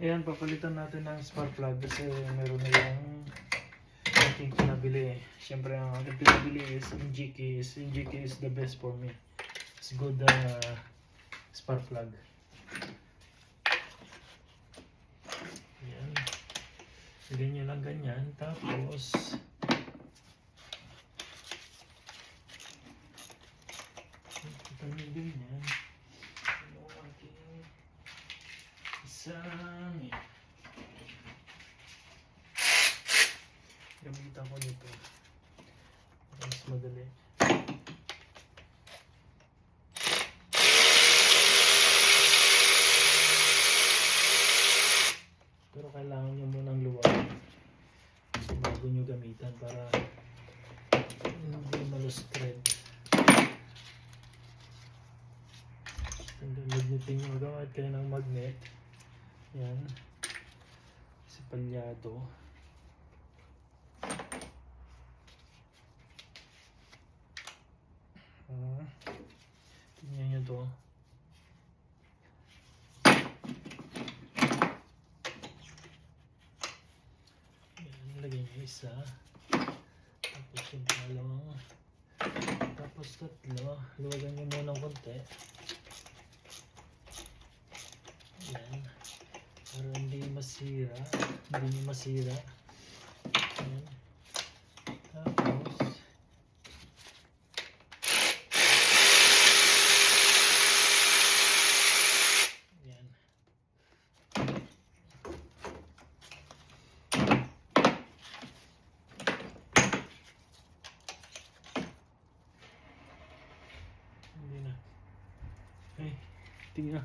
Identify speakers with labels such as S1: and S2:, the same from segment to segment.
S1: Ayan, papalitan natin ng spark plug kasi meron na yung aking pinabili. Siyempre, ang aking pinabili is NGK. NGK is the best for me. It's good spark plug. Ayan. Lagyan nyo lang ganyan. Tapos, ito nyo ganyan. Yung aking isang gamitan ko nito. Mas madali. Pero kailangan nyo munang luwag bago nyo gamitan para hindi malustred. Lagnitin nyo, gamit kayo ng magnet. Yan. Si palyado. Tingnan nyo to. Yan, lagay nyo isa. Tapos yung dalawang. Tapos tatlo. Luwagan nyo muna ng konti. Yan. Para hindi masira. Hindi nyo masira. Yan. Tapos yan. Hindi na. Ay, tingnan.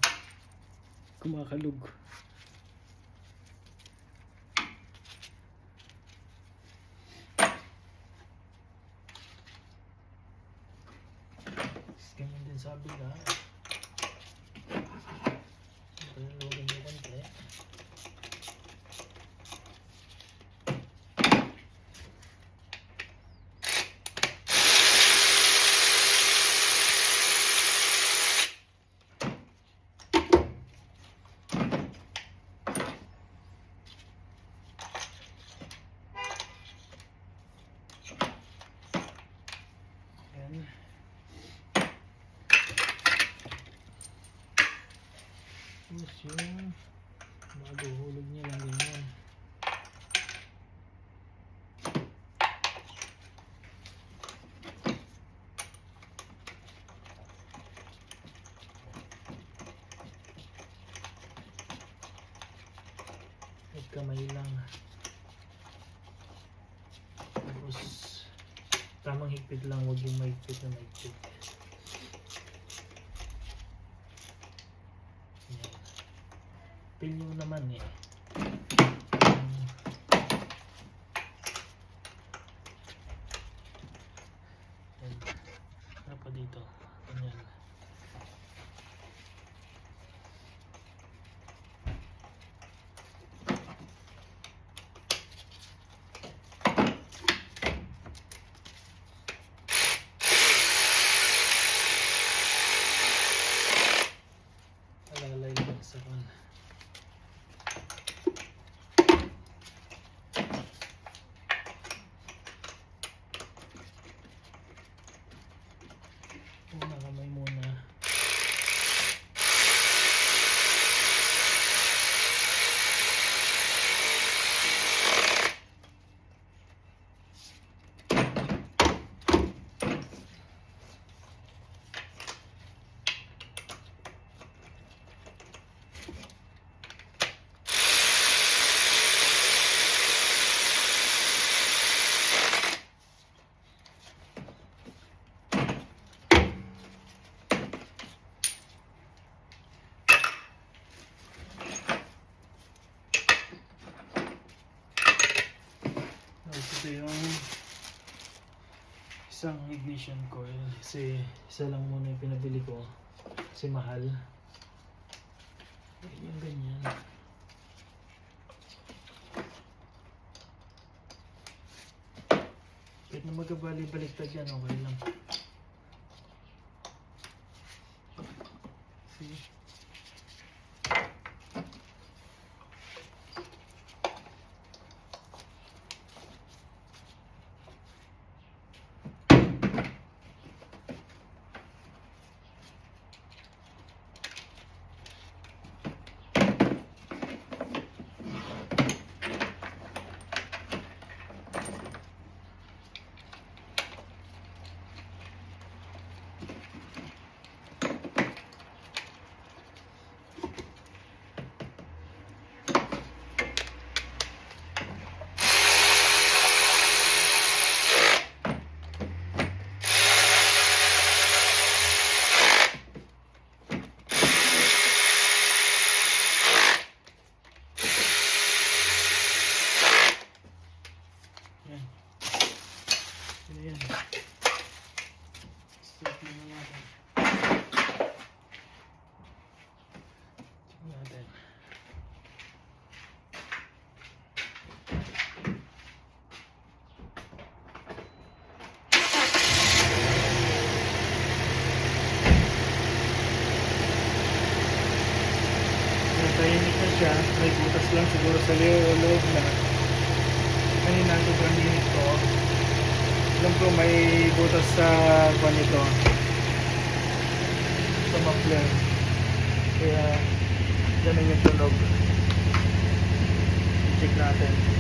S1: Kumakalog. Ganyan din sabi na. Ganyan luwagan nyo konti. Yan. Tapos yung bago hulog niya lang ganyan. At kamay lang. Tapos tamang higpit lang, huwag yung mahigpit na mahigpit. Yan. Pilyo naman eh. Yan. Ano pa dito? Ganyan. Alalay lang sa kan. Una kamay muna. Ito yung isang ignition coil kasi isa lang muna yung pinabili ko kasi mahal. Yung ganyan. Kahit na magkabali-baliktad yan, okay lang. See? siya. May butas lang siguro sa loob na. Kanina sobrang init ko. Alam ko may butas sa kwan nito. Sa muffler. Kaya ganun yung tunog. Check natin.